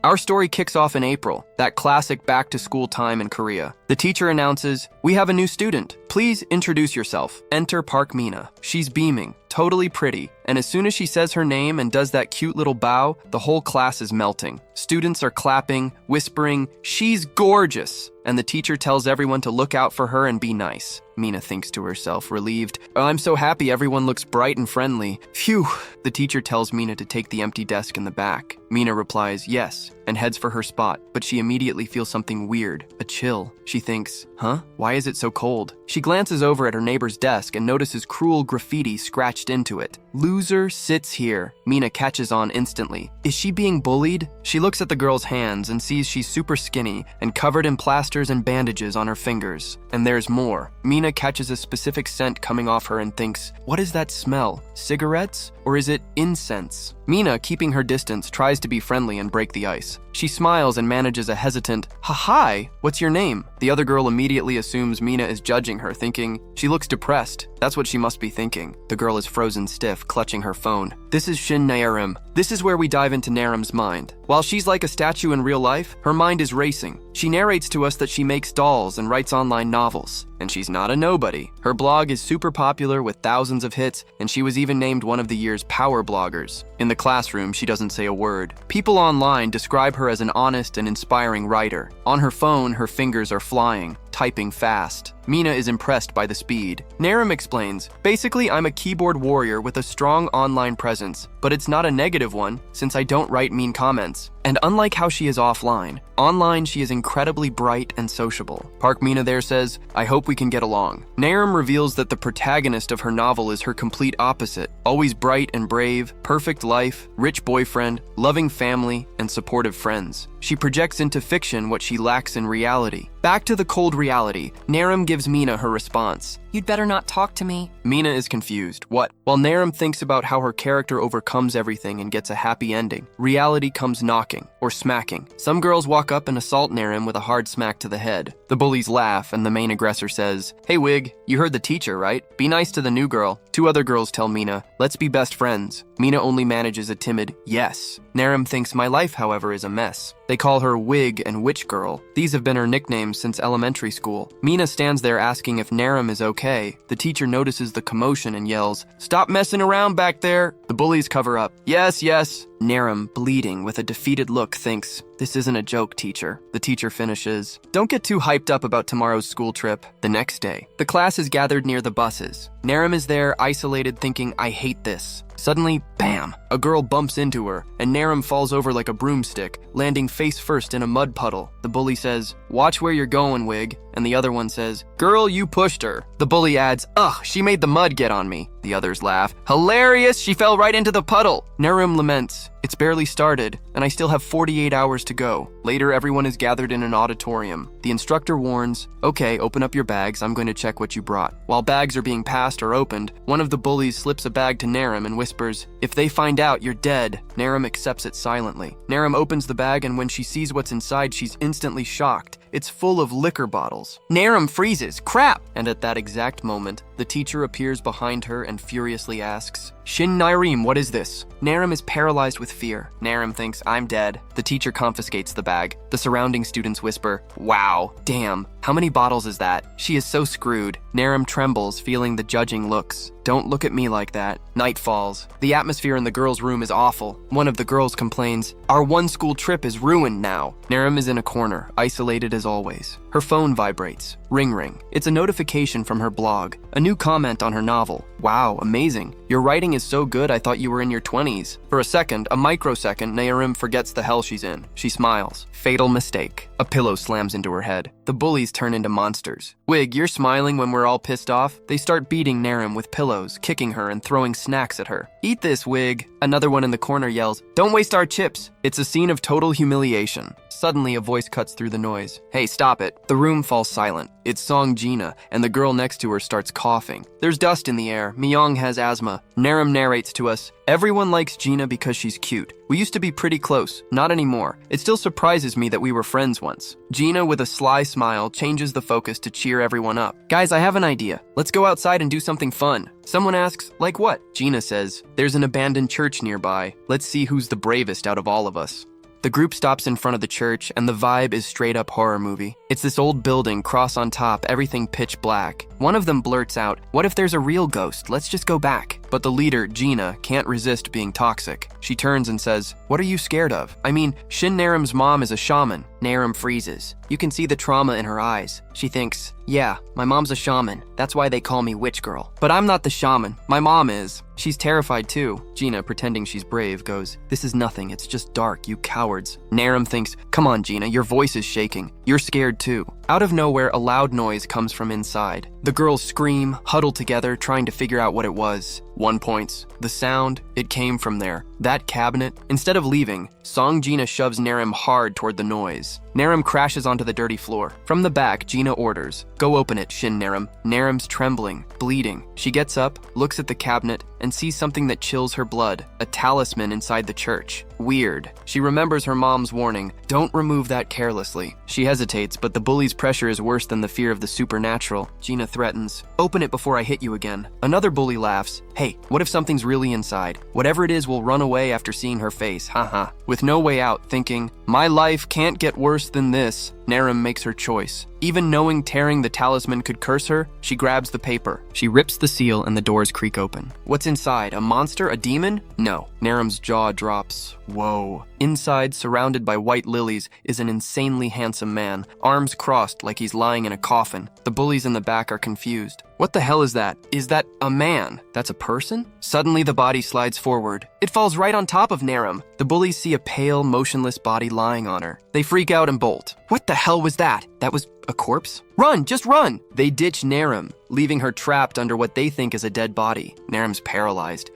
Our story kicks off in April, that classic back-to-school time in Korea. The teacher announces, "We have a new student. Please introduce yourself." Enter Park Mina. She's beaming, totally pretty, and as soon as she says her name and does that cute little bow, the whole class is melting. Students are clapping, whispering, "She's gorgeous!" And the teacher tells everyone to look out for her and be nice. Mina thinks to herself, relieved, "Oh, I'm so happy everyone looks bright and friendly. Phew." The teacher tells Mina to take the empty desk in the back. Mina replies, "Yes," and heads for her spot, but she immediately feels something weird, a chill. She thinks, "Huh? Why is it so cold?" She glances over at her neighbor's desk and notices cruel graffiti scratched into it. "Loser sits here." Mina catches on instantly. Is she being bullied? She looks at the girl's hands and sees she's super skinny and covered in plasters and bandages on her fingers. And there's more. Mina catches a specific scent coming off her and thinks, what is that smell? Cigarettes? Or is it incense? Mina, keeping her distance, tries to be friendly and break the ice. She smiles and manages a hesitant, "Hi, what's your name?" The other girl immediately assumes Mina is judging her, thinking, she looks depressed. That's what she must be thinking. The girl is frozen stiff, clutching her phone. This is Shin Naerim. This is where we dive into Naerim's mind. While she's like a statue in real life, her mind is racing. She narrates to us that she makes dolls and writes online novels. And she's not a nobody. Her blog is super popular with thousands of hits, and she was even named one of the year's power bloggers. In the classroom, she doesn't say a word. People online describe her as an honest and inspiring writer. On her phone, her fingers are flying, typing fast. Mina is impressed by the speed. Naerim explains, "Basically, I'm a keyboard warrior with a strong online presence, but it's not a negative one since I don't write mean comments. And unlike how she is offline, online she is incredibly bright and sociable." Park Mina there says, "I hope we can get along." Naerim reveals that the protagonist of her novel is her complete opposite. Always bright and brave, perfect life, rich boyfriend, loving family, and supportive friends. She projects into fiction what she lacks in reality. Back to the cold reality, Naerim gives Mina her response. "You'd better not talk to me." Mina is confused. What? While Naerim thinks about how her character overcomes everything and gets a happy ending, reality comes knocking, or smacking. Some girls walk up and assault Naerim with a hard smack to the head. The bullies laugh and the main aggressor says, "Hey Wig, you heard the teacher, right? Be nice to the new girl." Two other girls tell Mina, "Let's be best friends." Mina only manages a timid yes. Naerim thinks my life, however, is a mess. They call her Wig and Witch Girl. These have been her nicknames since elementary school. Mina stands there asking if Naerim is okay. The teacher notices the commotion and yells, "Stop messing around back there." The bullies cover up. "Yes, yes." Naerim, bleeding with a defeated look, thinks, "This isn't a joke, teacher." The teacher finishes, "Don't get too hyped up about tomorrow's school trip." The next day, the class is gathered near the buses. Naerim is there, isolated, thinking, "I hate this." Suddenly, bam! A girl bumps into her, and Naerim falls over like a broomstick, landing face first in a mud puddle. The bully says, "Watch where you're going, Wig." And the other one says, "Girl, you pushed her." The bully adds, "Ugh, she made the mud get on me." The others laugh, "Hilarious, she fell right into the puddle." Naerim laments, "It's barely started, and I still have 48 hours to go." Later, everyone is gathered in an auditorium. The instructor warns, "Okay, open up your bags, I'm going to check what you brought." While bags are being passed or opened, one of the bullies slips a bag to Naerim and whispers, "If they find out, you're dead." Naerim accepts it silently. Naerim opens the bag, and when she sees what's inside, she's instantly shocked. It's full of liquor bottles. Naerim freezes, "Crap!" And at that exact moment, the teacher appears behind her and furiously asks, "Shin Naerim, what is this?" Naerim is paralyzed with fear. Naerim thinks, "I'm dead." The teacher confiscates the bag. The surrounding students whisper, "Wow, damn, how many bottles is that?" She is so screwed. Naerim trembles, feeling the judging looks. "Don't look at me like that." Night falls. The atmosphere in the girls' room is awful. One of the girls complains, "Our one school trip is ruined now." Naerim is in a corner, isolated as always. Her phone vibrates. Ring ring. It's a notification from her blog. A new comment on her novel. "Wow, amazing. Your writing is so good I thought you were in your 20s. For a second, a microsecond, Naerim forgets the hell she's in. She smiles. Fatal mistake. A pillow slams into her head. The bullies turn into monsters. "Wig, you're smiling when we're all pissed off." They start beating Naerim with pillows, kicking her and throwing snacks at her. "Eat this, Wig." Another one in the corner yells, "Don't waste our chips." It's a scene of total humiliation. Suddenly, a voice cuts through the noise. "Hey, stop it." The room falls silent. It's Song Gina, and the girl next to her starts coughing. There's dust in the air. Myung has asthma. Naerim narrates to us, "Everyone likes Gina because she's cute. We used to be pretty close. Not anymore. It still surprises me that we were friends once." Gina, with a sly smile, changes the focus to cheer everyone up. "Guys, I have an idea. Let's go outside and do something fun." Someone asks, "Like what?" Gina says, "There's an abandoned church nearby. Let's see who's the bravest out of all of us." The group stops in front of the church, and the vibe is straight up horror movie. It's this old building, cross on top, everything pitch black. One of them blurts out, "What if there's a real ghost? Let's just go back." But the leader, Gina, can't resist being toxic. She turns and says, "What are you scared of? I mean, Shin Narim's mom is a shaman." Narim freezes. You can see the trauma in her eyes. She thinks, "Yeah, my mom's a shaman. That's why they call me Witch Girl. But I'm not the shaman. My mom is." She's terrified too. Gina, pretending she's brave, goes, "This is nothing. It's just dark, you cowards." Narim thinks, "Come on, Gina, your voice is shaking. You're scared too." Out of nowhere, a loud noise comes from inside. The girls scream, huddle together, trying to figure out what it was. One points. The sound, it came from there. That cabinet. Instead of leaving, Song Gina shoves Narim hard toward the noise. Narim crashes onto the dirty floor. From the back, Gina orders, "Go open it, Shin Narim." Narim's trembling, bleeding. She gets up, looks at the cabinet, and sees something that chills her blood, a talisman inside the church. Weird. She remembers her mom's warning, "Don't remove that carelessly." She hesitates, but the bully's pressure is worse than the fear of the supernatural. Gina threatens, "Open it before I hit you again." Another bully laughs, "Hey, what if something's really inside? Whatever it is will run away after seeing her face, haha." With no way out, thinking, "My life can't get worse than this," Narim makes her choice. Even knowing tearing the talisman could curse her, she grabs the paper. She rips the seal and the doors creak open. What's inside? A monster? A demon? No. Narim's jaw drops. Whoa. Inside, surrounded by white lilies, is an insanely handsome man, arms crossed like he's lying in a coffin. The bullies in the back are confused. What the hell is that? Is that a man? That's a person? Suddenly the body slides forward. It falls right on top of Narim. The bullies see a pale, motionless body lying on her. They freak out and bolt. What the hell was that? That was a corpse? Run, just run! They ditch Narim, leaving her trapped under what they think is a dead body. Narim's paralyzed.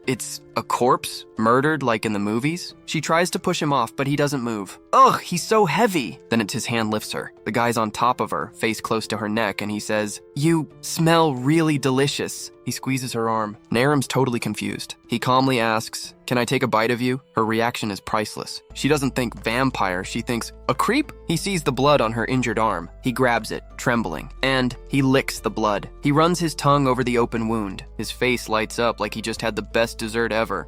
It's a corpse? Murdered like in the movies? She tries to push him off, but he doesn't move. Ugh, he's so heavy! Then it's his hand lifts her. The guy's on top of her, face close to her neck, and he says, "You smell really delicious." He squeezes her arm. Narim's totally confused. He calmly asks, "Can I take a bite of you?" Her reaction is priceless. She doesn't think vampire, she thinks, "A creep?" He sees the blood on her injured arm. He grabs it, trembling, and he licks the blood. He runs his tongue over the open wound. His face lights up like he just had the best dessert ever.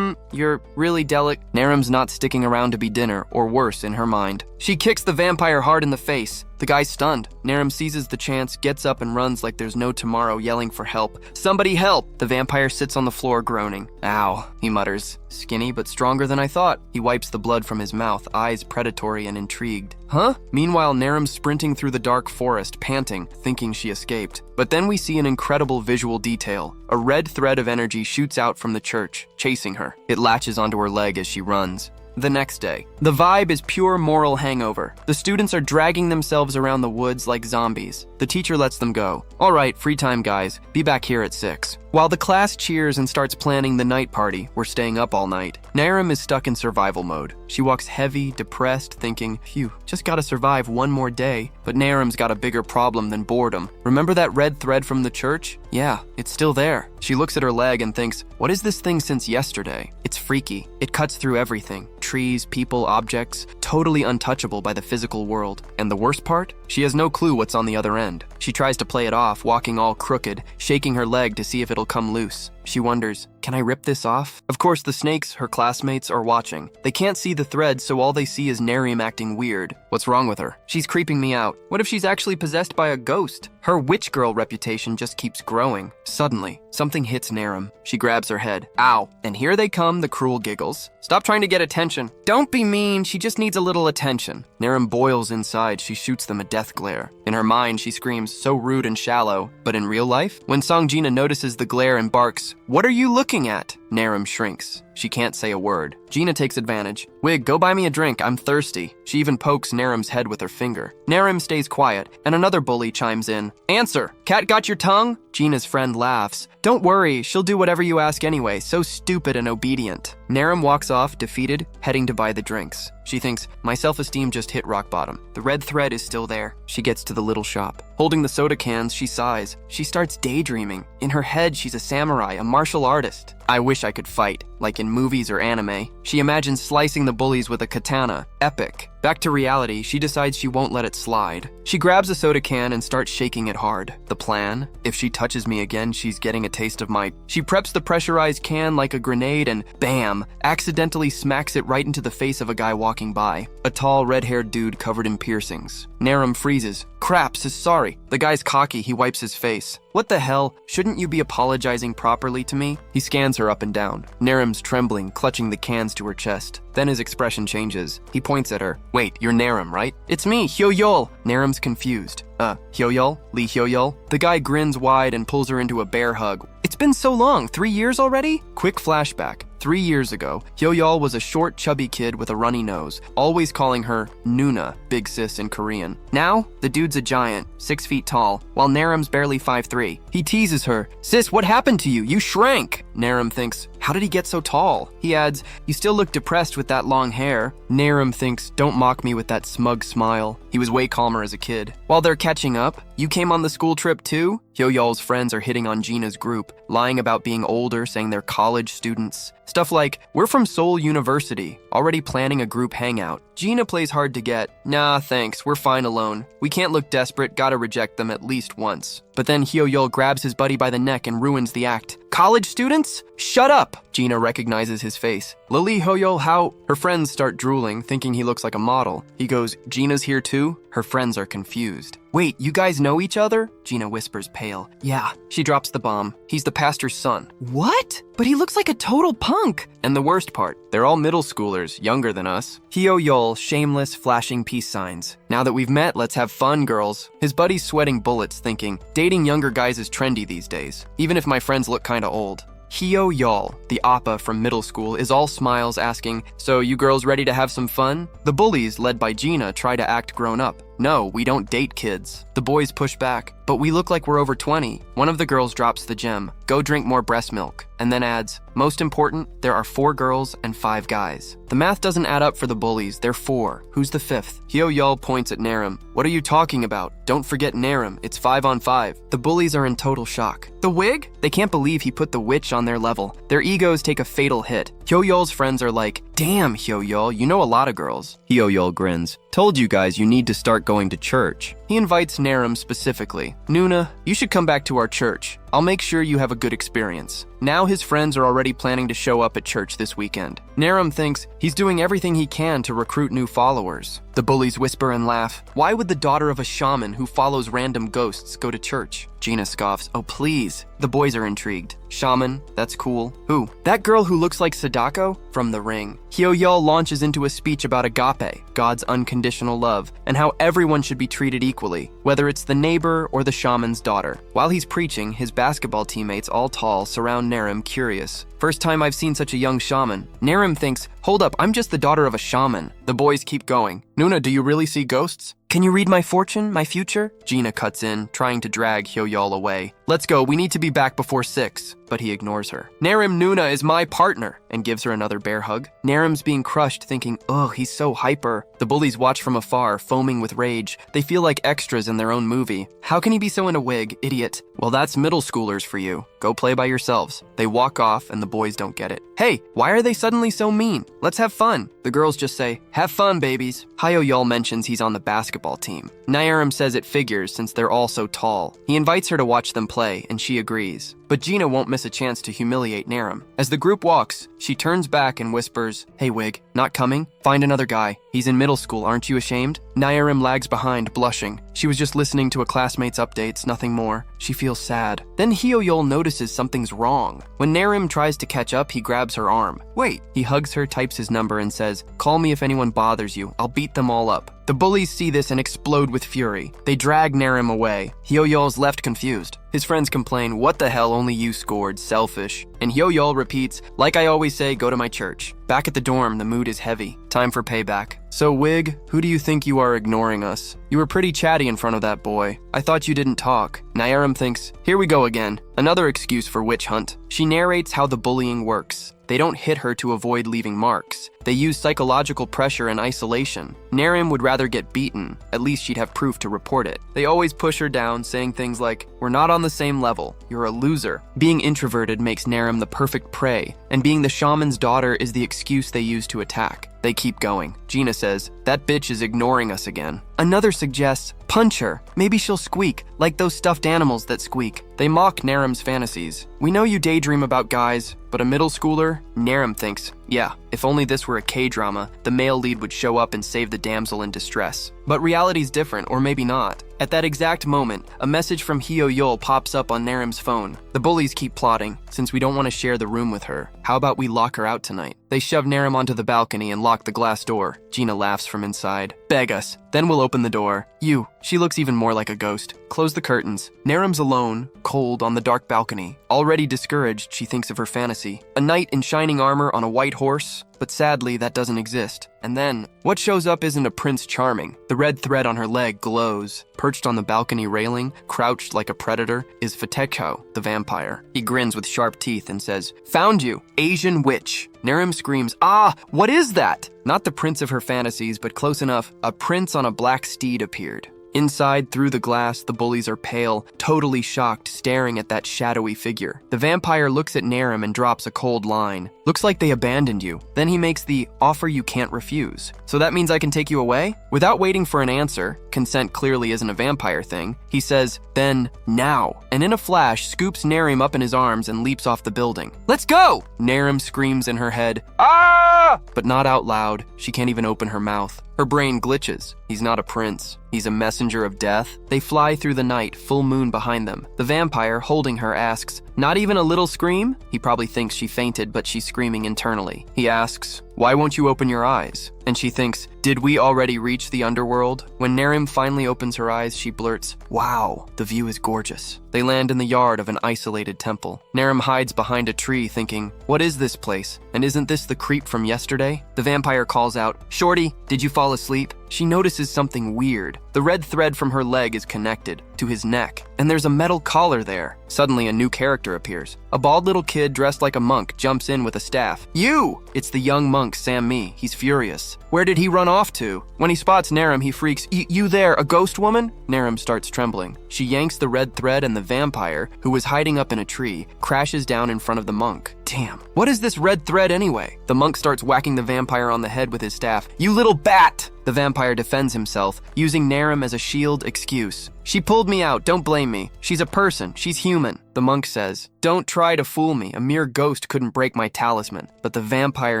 You're really delicate. Narim's not sticking around to be dinner, or worse in her mind. She kicks the vampire hard in the face. The guy's stunned. Narim seizes the chance, gets up and runs like there's no tomorrow, yelling for help. "Somebody help!" The vampire sits on the floor groaning. "Ow," he mutters. "Skinny but stronger than I thought." He wipes the blood from his mouth, eyes predatory and intrigued. Huh? Meanwhile, Narim's sprinting through the dark forest, panting, thinking she escaped. But then we see an incredible visual detail. A red thread of energy shoots out from the church, chasing her. It latches onto her leg as she runs. The next day. The vibe is pure moral hangover. The students are dragging themselves around the woods like zombies. The teacher lets them go. "All right, free time, guys. Be back here at 6. While the class cheers and starts planning the night party, we're staying up all night. Narim is stuck in survival mode. She walks heavy, depressed, thinking, "Phew, just gotta survive one more day." But Narim's got a bigger problem than boredom. Remember that red thread from the church? Yeah, it's still there. She looks at her leg and thinks, what is this thing since yesterday? It's freaky. It cuts through everything. Trees, people, objects, totally untouchable by the physical world. And the worst part? She has no clue what's on the other end. She tries to play it off, walking all crooked, shaking her leg to see if it'll come loose. She wonders, can I rip this off? Of course, the snakes, her classmates, are watching. They can't see the thread, so all they see is Narim acting weird. What's wrong with her? She's creeping me out. What if she's actually possessed by a ghost? Her witch girl reputation just keeps growing. Suddenly, something hits Narim. She grabs her head. Ow. And here they come, the cruel giggles. Stop trying to get attention. Don't be mean, she just needs a little attention. Narim boils inside. She shoots them a death glare. In her mind, she screams, so rude and shallow. But in real life, when Songjina notices the glare and barks, "What are you looking at?" Narim shrinks. She can't say a word. Gina takes advantage. "Wig, go buy me a drink, I'm thirsty." She even pokes Narim's head with her finger. Narim stays quiet, and another bully chimes in. "Answer! Cat got your tongue?" Gina's friend laughs. "Don't worry, she'll do whatever you ask anyway, so stupid and obedient." Narim walks off, defeated, heading to buy the drinks. She thinks, my self-esteem just hit rock bottom. The red thread is still there. She gets to the little shop. Holding the soda cans, she sighs. She starts daydreaming. In her head, she's a samurai, a martial artist. I wish I could fight, like in movies or anime. She imagines slicing the bullies with a katana. Epic. Back to reality, she decides she won't let it slide. She grabs a soda can and starts shaking it hard. The plan? If she touches me again, she's getting a taste of my... She preps the pressurized can like a grenade and, bam, accidentally smacks it right into the face of a guy walking by. A tall, red-haired dude covered in piercings. Narum freezes. Crap, says sorry. The guy's cocky, he wipes his face. What the hell? Shouldn't you be apologizing properly to me? He scans her up and down. Narum's trembling, clutching the cans to her chest. Then his expression changes. He points at her. Wait, you're Narum, right? It's me, Hyo-yeol. Narum's confused. Hyo-yeol? Lee Hyo-yeol? The guy grins wide and pulls her into a bear hug. It's been so long, 3 years already? Quick flashback. 3 years ago, Hyo-yeol was a short, chubby kid with a runny nose, always calling her Nuna, big sis in Korean. Now, the dude's a giant, 6 feet tall, while Narum's barely 5'3". He teases her, "Sis, what happened to you? You shrank!" Narum thinks, how did he get so tall? He adds, you still look depressed with that long hair. Narum thinks, don't mock me with that smug smile. He was way calmer as a kid. While they're catching up, you came on the school trip too? Hyo-yeol's friends are hitting on Gina's group, lying about being older, saying they're college students. Stuff like, we're from Seoul University, already planning a group hangout. Gina plays hard to get. Nah, thanks, we're fine alone. We can't look desperate, gotta reject them at least once. But then Hyo-yeol grabs his buddy by the neck and ruins the act. College students? Shut up! Gina recognizes his face. Lily Hyo-yeol, how? Her friends start drooling, thinking he looks like a model. He goes, Gina's here too? Her friends are confused. Wait, you guys know each other? Gina whispers, pale. Yeah. She drops the bomb. He's the pastor's son. What? But he looks like a total punk. And the worst part, they're all middle schoolers, younger than us. Hyo-yeol, shameless, flashing peace signs. Now that we've met, let's have fun, girls. His buddy's sweating bullets, thinking, dating younger guys is trendy these days, even if my friends look kinda old. Hyo-yeol, the oppa from middle school, is all smiles asking, so you girls ready to have some fun? The bullies, led by Gina, try to act grown up. No, we don't date kids. The boys push back, but we look like we're over 20. One of the girls drops the gem, go drink more breast milk, and then adds, most important, there are 4 girls and 5 guys. The math doesn't add up for the bullies, they're 4. Who's the 5th? Hyo-yeol points at Narum. What are you talking about? Don't forget Narum, it's 5 on 5. The bullies are in total shock. The wig? They can't believe he put the witch on their level. Their egos take a fatal hit. Hyo-yeol's friends are like, damn, Hyo-yeol, you know a lot of girls. Hyo-yeol grins. Told you guys you need to start going to church. He invites Narum specifically. Nuna, you should come back to our church. I'll make sure you have a good experience. Now his friends are already planning to show up at church this weekend. Narum thinks he's doing everything he can to recruit new followers. The bullies whisper and laugh. Why would the daughter of a shaman who follows random ghosts go to church? Gina scoffs. Oh, please. The boys are intrigued. Shaman, that's cool. Who? That girl who looks like Sadako? From The Ring. Hyo-yeol launches into a speech about agape, God's unconditional love, and how everyone should be treated equally, whether it's the neighbor or the shaman's daughter. While he's preaching, his basketball teammates, all tall, surround Narum, curious. First time I've seen such a young shaman. Narum thinks, hold up, I'm just the daughter of a shaman. The boys keep going. Nuna, do you really see ghosts? Can you read my fortune, my future? Gina cuts in, trying to drag Hyo-yeol away. Let's go, we need to be back before 6. But he ignores her. Narum Nuna is my partner, and gives her another bear hug. Narum's being crushed, thinking, ugh, he's so hyper. The bullies watch from afar, foaming with rage. They feel like extras in their own movie. How can he be so in a wig, idiot? Well, that's middle schoolers for you. Go play by yourselves. They walk off, and the boys don't get it. Hey, why are they suddenly so mean? Let's have fun. The girls just say, have fun, babies. Hyo-yeol mentions he's on the basketball team. Narum says it figures since they're all so tall. He invites her to watch them play, and she agrees. But Gina won't miss a chance to humiliate Narum. As the group walks, she turns back and whispers, hey Wig, not coming? Find another guy. He's in middle school, aren't you ashamed? Narum lags behind, blushing. She was just listening to a classmate's updates, nothing more. She feels sad. Then Hyo-yeol notices something's wrong. When Narum tries to catch up, he grabs her arm. Wait. He hugs her, types his number, and says, call me if anyone bothers you. I'll beat them all up. The bullies see this and explode with fury. They drag Narum away. Hyo-yeol's left confused. His friends complain, what the hell, only you scored, selfish. And Hyo-yeol repeats, like I always say, go to my church. Back at the dorm, the mood is heavy. Time for payback. So Wig, who do you think you are ignoring us? You were pretty chatty in front of that boy. I thought you didn't talk. Narum thinks, here we go again. Another excuse for witch hunt. She narrates how the bullying works. They don't hit her to avoid leaving marks. They use psychological pressure and isolation. Narim would rather get beaten. At least she'd have proof to report it. They always push her down, saying things like, "We're not on the same level. You're a loser." Being introverted makes Narim the perfect prey, and being the shaman's daughter is the excuse they use to attack. They keep going. Gina says, "That bitch is ignoring us again." Another suggests, "Punch her. Maybe she'll squeak, like those stuffed animals that squeak." They mock Narim's fantasies. "We know you daydream about guys, but a middle schooler?" Narim thinks, "Yeah, if only this were a K-drama, the male lead would show up and save the damsel in distress." But reality's different, or maybe not. At that exact moment, a message from Hyo-Yul pops up on Narim's phone. The bullies keep plotting. "Since we don't want to share the room with her, how about we lock her out tonight?" They shove Narim onto the balcony and lock the glass door. Gina laughs from inside. "Beg us, then we'll open the door." "You." She looks even more like a ghost. "Close the curtains." Narim's alone, cold, on the dark balcony. Already discouraged, she thinks of her fantasy. A knight in shining armor on a white horse, but sadly, that doesn't exist. And then, what shows up isn't a Prince Charming. The red thread on her leg glows. Perched on the balcony railing, crouched like a predator, is Fatecho, the vampire. He grins with sharp teeth and says, "Found you, Asian witch." Narim screams, "Ah, what is that?" Not the prince of her fantasies, but close enough. A prince on a black steed appeared. Inside, through the glass, the bullies are pale, totally shocked, staring at that shadowy figure. The vampire looks at Narim and drops a cold line. "Looks like they abandoned you." Then he makes the offer you can't refuse. "So that means I can take you away?" Without waiting for an answer, consent clearly isn't a vampire thing, he says, "Then, now." And in a flash, scoops Narim up in his arms and leaps off the building. "Let's go!" Narim screams in her head, "Ah!" But not out loud. She can't even open her mouth. Her brain glitches. He's not a prince. He's a messenger of death. They fly through the night, full moon behind them. The vampire, holding her, asks, "Not even a little scream?" He probably thinks she fainted, but she's screaming internally. He asks, "Why won't you open your eyes?" And she thinks, "Did we already reach the underworld?" When Narim finally opens her eyes, she blurts, "Wow, the view is gorgeous." They land in the yard of an isolated temple. Narim hides behind a tree thinking, "What is this place? And isn't this the creep from yesterday?" The vampire calls out, "Shorty, did you fall asleep?" She notices something weird. The red thread from her leg is connected to his neck, and there's a metal collar there. Suddenly, a new character appears. A bald little kid dressed like a monk jumps in with a staff. "You!" It's the young monk, Sam Mi. He's furious. Where did he run off to? When he spots Narim, he freaks, You there, a ghost woman?" Narim starts trembling. She yanks the red thread and the vampire, who was hiding up in a tree, crashes down in front of the monk. Damn, what is this red thread anyway? The monk starts whacking the vampire on the head with his staff. "You little bat!" The vampire defends himself, using Narim as a shield excuse. "She pulled me out, don't blame me. She's a person, she's human." The monk says, "Don't try to fool me, a mere ghost couldn't break my talisman." But the vampire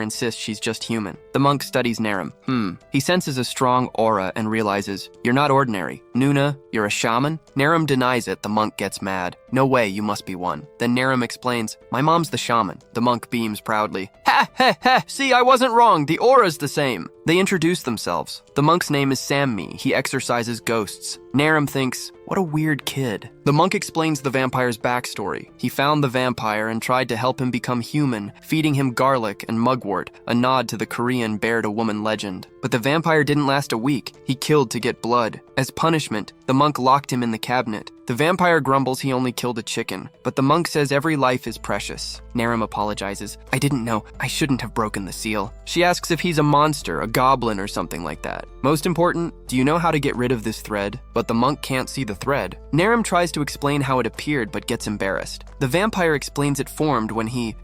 insists she's just human. The monk studies Narim. He senses a strong aura and realizes, "You're not ordinary. Nuna, you're a shaman?" Narim denies it, the monk gets mad. "No way, you must be one." Then Narim explains, "My mom's the shaman." The monk beams proudly. "Ha, ha, ha, see, I wasn't wrong, the aura's the same." They introduce themselves. The monk's name is Sam Mi. He exorcises ghosts. Narim thinks, what a weird kid. The monk explains the vampire's backstory. He found the vampire and tried to help him become human, feeding him garlic and mugwort, a nod to the Korean bear-to-woman legend. But the vampire didn't last a week. He killed to get blood. As punishment, the monk locked him in the cabinet. The vampire grumbles he only killed a chicken, but the monk says every life is precious. Narim apologizes. "I didn't know. I shouldn't have broken the seal." She asks if he's a monster, a goblin, or something like that. Most important, do you know how to get rid of this thread? But the monk can't see the thread. Narim tries to explain how it appeared, but gets embarrassed. The vampire explains it formed when he,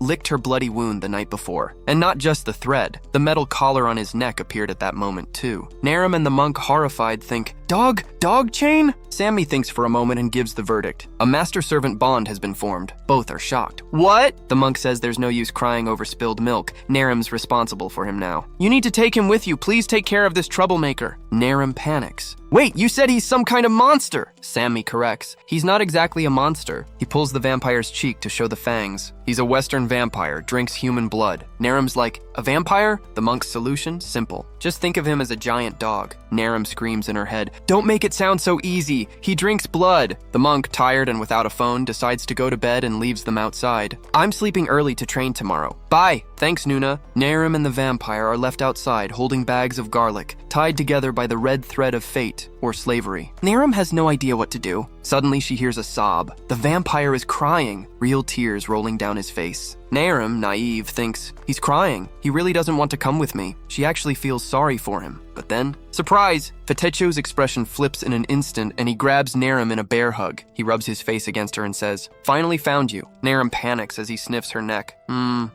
licked her bloody wound the night before. And not just the thread. The metal collar on his neck appeared at that moment too. Narim and the monk, horrified, think, Dog chain? Sammy thinks for a moment and gives the verdict. A master-servant bond has been formed. Both are shocked. "What?" The monk says there's no use crying over spilled milk. Narim's responsible for him now. "You need to take him with you. Please take care of this troublemaker." Narim panics. "Wait, you said he's some kind of monster!" Sammy corrects. He's not exactly a monster. He pulls the vampire's cheek to show the fangs. He's a Western vampire, drinks human blood. Narim's like, "A vampire?" The monk's solution? Simple. Just think of him as a giant dog. Narim screams in her head, "Don't make it sound so easy. He drinks blood." The monk, tired and without a phone, decides to go to bed and leaves them outside. "I'm sleeping early to train tomorrow. Bye." "Thanks, Nuna." Narim and the vampire are left outside holding bags of garlic, tied together by the red thread of fate, or slavery. Narim has no idea what to do. Suddenly she hears a sob. The vampire is crying, real tears rolling down his face. Naerim, naive, thinks he's crying. He really doesn't want to come with me. She actually feels sorry for him. But then, surprise! Fetecho's expression flips in an instant and he grabs Naerim in a bear hug. He rubs his face against her and says, "Finally found you." Naerim panics as he sniffs her neck.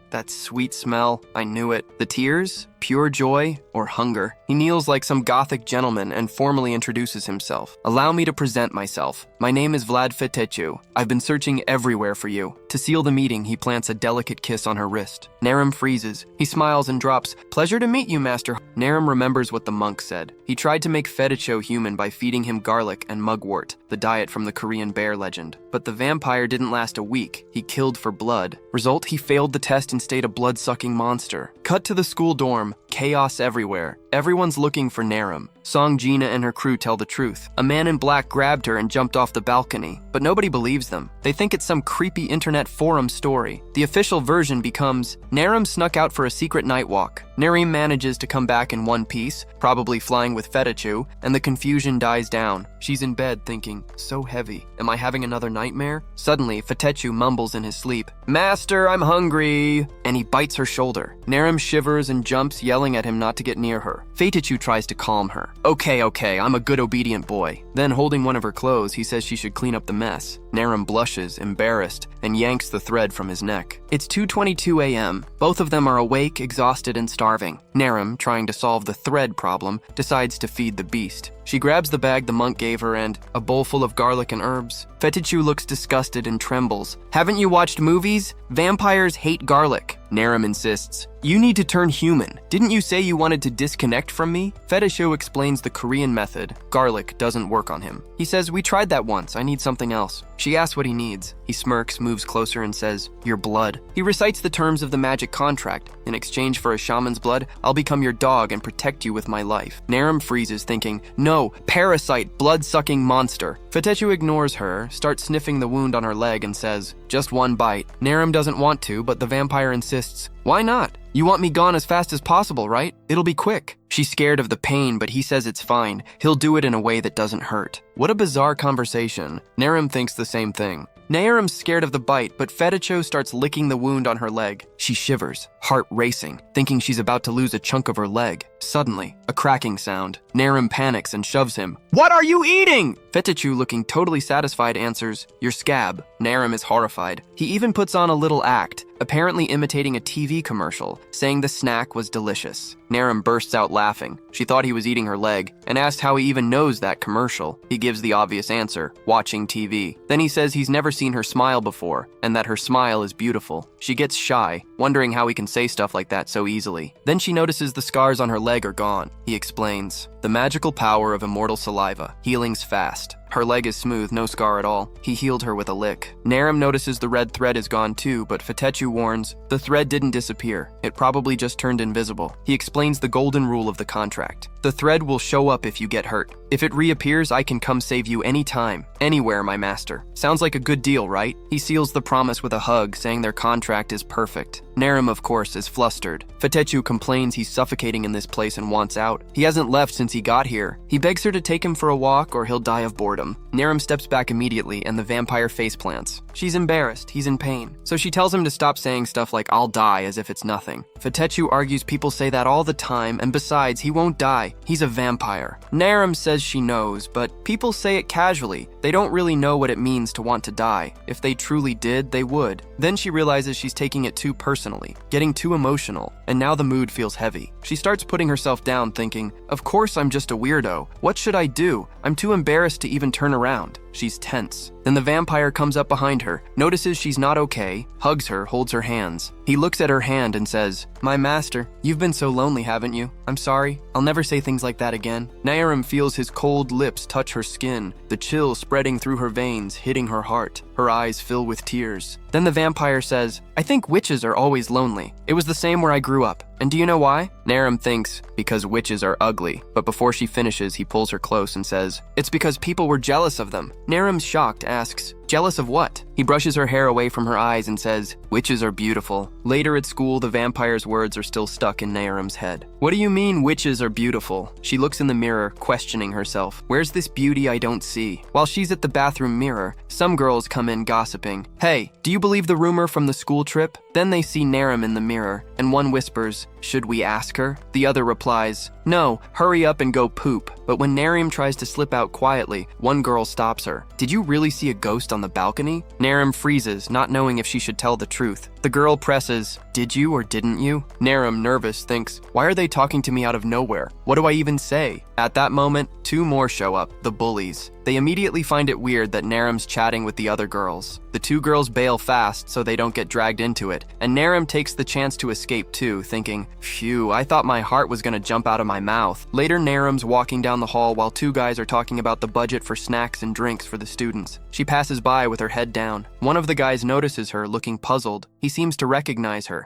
That sweet smell. I knew it. The tears? Pure joy or hunger? He kneels like some gothic gentleman and formally introduces himself. "Allow me to present myself. My name is Vlad Fetechu. I've been searching everywhere for you." To seal the meeting, he plants a delicate kiss on her wrist. Naerim freezes. He smiles and drops, "Pleasure to meet you, Master." Naerim remembers what the monk said. He tried to make Fetecho human by feeding him garlic and mugwort, the diet from the Korean bear legend. But the vampire didn't last a week. He killed for blood. Result, he failed the test and stayed a blood-sucking monster. Cut to the school dorm. Chaos everywhere. Everyone's looking for Naerim. Song Gina and her crew tell the truth. A man in black grabbed her and jumped off the balcony, but nobody believes them. They think it's some creepy internet forum story. The official version becomes, Naerim snuck out for a secret night walk. Naerim manages to come back in one piece, probably flying with Fetechu, and the confusion dies down. She's in bed thinking, so heavy. Am I having another nightmare? Suddenly, Fetechu mumbles in his sleep, "Master, I'm hungry," and he bites her shoulder. Naerim shivers and jumps, yelling at him not to get near her. Fetechu tries to calm her. Okay, I'm a good obedient boy." Then, holding one of her clothes, he says she should clean up the mess. Naerim blushes, embarrassed, and yanks the thread from his neck. It's 2:22 a.m. Both of them are awake, exhausted, and starving. Naerim, trying to solve the thread problem, decides to feed the beast. She grabs the bag the monk gave her and a bowl full of garlic and herbs. Fetechu looks disgusted and trembles. "Haven't you watched movies? Vampires hate garlic." Naerim insists, "You need to turn human. Didn't you say you wanted to disconnect from me?" Fetechu explains the Korean method. Garlic doesn't work on him. He says, "We tried that once. I need something else." She asks what he needs. He smirks, moves closer, and says, "Your blood." He recites the terms of the magic contract. "In exchange for a shaman's blood, I'll become your dog and protect you with my life." Naerim freezes, thinking, "No, parasite, blood-sucking monster." Fetechu ignores her, starts sniffing the wound on her leg, and says, "Just one bite." Naerim doesn't want to, but the vampire insists, "Why not? You want me gone as fast as possible, right? It'll be quick." She's scared of the pain, but he says it's fine. He'll do it in a way that doesn't hurt. What a bizarre conversation. Naerim thinks the same thing. Naerim's scared of the bite, but Fetecho starts licking the wound on her leg. She shivers, heart racing, thinking she's about to lose a chunk of her leg. Suddenly, a cracking sound. Naerim panics and shoves him. "What are you eating?" Fetechu, looking totally satisfied, answers, "Your scab." Naerim is horrified. He even puts on a little act, apparently imitating a TV commercial, saying the snack was delicious. Naerim bursts out laughing. She thought he was eating her leg, and asked how he even knows that commercial. He gives the obvious answer, watching TV. Then he says he's never seen her smile before, and that her smile is beautiful. She gets shy, wondering how he can say stuff like that so easily. Then she notices the scars on her leg are gone. He explains, "The magical power of immortal saliva. Healing's fast. Her leg is smooth, no scar at all. He healed her with a lick." Naerim notices the red thread is gone too, but Fetechu warns, the thread didn't disappear. It probably just turned invisible. He explains the golden rule of the contract. The thread will show up if you get hurt. If it reappears, I can come save you anytime, anywhere, my master. Sounds like a good deal, right? He seals the promise with a hug, saying their contract is perfect. Naerim, of course, is flustered. Fetechu complains he's suffocating in this place and wants out. He hasn't left since he got here. He begs her to take him for a walk or he'll die of boredom. Naerim steps back immediately and the vampire face plants. She's embarrassed, he's in pain. So she tells him to stop saying stuff like, "I'll die," as if it's nothing. Fetechu argues people say that all the time, and besides, he won't die. He's a vampire. Naerim says she knows, but people say it casually. They don't really know what it means to want to die. If they truly did, they would. Then she realizes she's taking it too personally, getting too emotional, and now the mood feels heavy. She starts putting herself down, thinking, "Of course I'm just a weirdo. What should I do? I'm too embarrassed to even turn around." She's tense. Then the vampire comes up behind her, notices she's not okay, hugs her, holds her hands. He looks at her hand and says, "My master, you've been so lonely, haven't you? I'm sorry. I'll never say things like that again." Naerim feels his cold lips touch her skin, the chill spreading through her veins, hitting her heart. Her eyes fill with tears. Then the vampire says, "I think witches are always lonely. It was the same where I grew up. And do you know why?" Naerim thinks, because witches are ugly. But before she finishes, he pulls her close and says, "It's because people were jealous of them." Naerim, shocked, asks, "Jealous of what?" He brushes her hair away from her eyes and says, "Witches are beautiful." Later at school, the vampire's words are still stuck in Naerim's head. "What do you mean witches are beautiful?" She looks in the mirror, questioning herself. Where's this beauty I don't see? While she's at the bathroom mirror, some girls come in gossiping. "Hey, do you believe the rumor from the school trip? Then they see Naram in the mirror, and one whispers, "Should we ask her?" The other replies, "No, hurry up and go poop." But when Naram tries to slip out quietly, one girl stops her. "Did you really see a ghost on the balcony?" Naram freezes, not knowing if she should tell the truth. The girl presses, "Did you or didn't you?" Naram, nervous, thinks, "Why are they talking to me out of nowhere? What do I even say?" At that moment, two more show up, the bullies. They immediately find it weird that Naram's chatting with the other girls. The two girls bail fast so they don't get dragged into it, and Naram takes the chance to escape too, thinking, "Phew, I thought my heart was gonna jump out of my mouth." Later, Naram's walking down the hall while two guys are talking about the budget for snacks and drinks for the students. She passes by with her head down. One of the guys notices her, looking puzzled. He seems to recognize her.